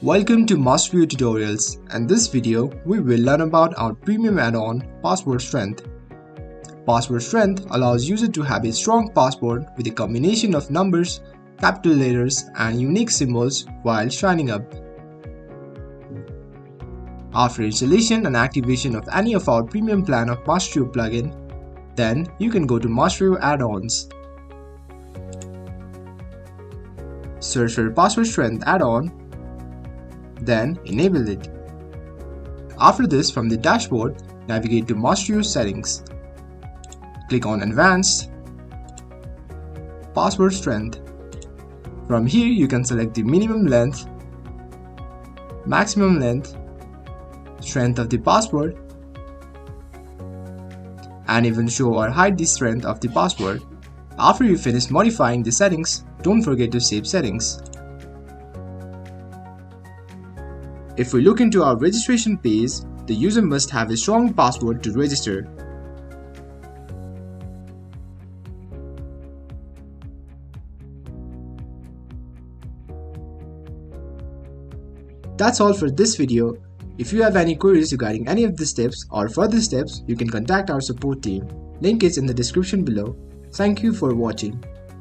Welcome to Masteriyo Tutorials, and this video we will learn about our premium add-on Password Strength. Password Strength allows user to have a strong password with a combination of numbers, capital letters and unique symbols while signing up. After installation and activation of any of our premium plan of Masteriyo plugin, then you can go to Masteriyo add-ons. Search for Password Strength add-on, then enable it. After this, from the dashboard, navigate to Masteriyo settings. Click on Advanced, Password Strength. From here, you can select the minimum length, maximum length, strength of the password, and even show or hide the strength of the password. After you finish modifying the settings, don't forget to save settings. If we look into our registration page, the user must have a strong password to register. That's all for this video. If you have any queries regarding any of the steps or further steps, you can contact our support team. Link is in the description below. Thank you for watching.